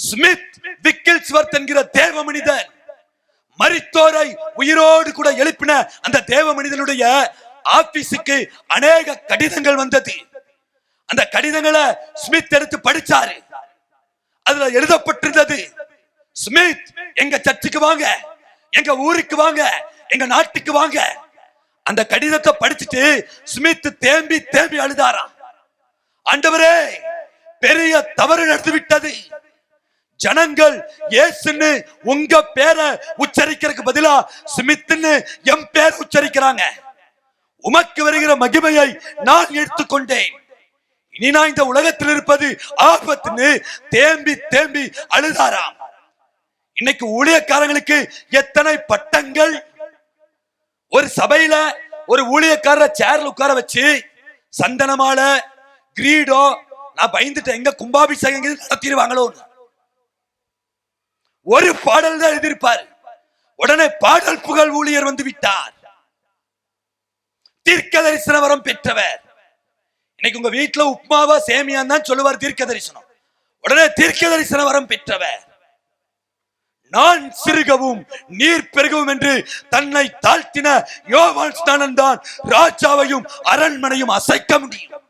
Smith விக்கில்ஸ்வர்த் என்கிற தேவ மனிதன் மரித்தோரை உயிரோடு கூட எழுப்பின அந்த தேவ மனிதனுடைய ஆபீஸுக்கு அநேக கடிதங்கள் வந்தது. அந்த கடிதங்களை ஸ்மித் எடுத்து படிச்சாரு. அதுல எழுதப்பட்டிருந்தது, ஸ்மித் எங்க சர்ச்சுக்கு வாங்க, எங்க ஊருக்கு வாங்க, எங்க நாட்டுக்கு வாங்க. அந்த கடிதத்தை படிச்சுட்டு ஸ்மித் தேம்பி தேம்பி அழுதாராம். ஆண்டவரே, பெரிய தவறு நடந்து விட்டது. ஜனங்கள் இயேசுன்னு உங்க பேரை உச்சரிக்கிறதுக்கு பதிலா ஸ்மித்னு என் பேர் உச்சரிக்கிறாங்க. உமக்கு வருகிற மகிமையை நான் எடுத்துக்கொண்டேன். இனி நான் இந்த உலகத்தில் இருப்பது ஆபத்துன்னு தேம்பி தேம்பி அழுதாராம். இன்னைக்கு ஊழியக்காரங்களுக்கு எத்தனை பட்டங்கள்! ஒரு சபையில ஒரு ஊழியக்காரரை சேர்ல உட்கார வச்சு சந்தனமால கிரீடோ, நான் பயந்துட்டேன் எங்க கும்பாபிஷேகம் நடத்திடுவாங்களோ. ஒரு பாடல் தான் எழுதியிருப்பார், உடனே பாடல் புகழ் ஊழியர் வந்து விட்டார். தீர்க்க தரிசன வரம் பெற்றவர். இன்னைக்கு உங்க வீட்டுல உப்மாவா சேமியான் தான் சொல்லுவார் தீர்க்க தரிசனம். உடனே தீர்க்க தரிசன வரம் பெற்றவர். நான் சிறுகவும் நீர் பெருகவும் என்று தன்னை தாழ்த்தின யோவான் ஸ்நானன் தான் ராஜாவையும் அரண்மனையும் அசைக்க முடியும்.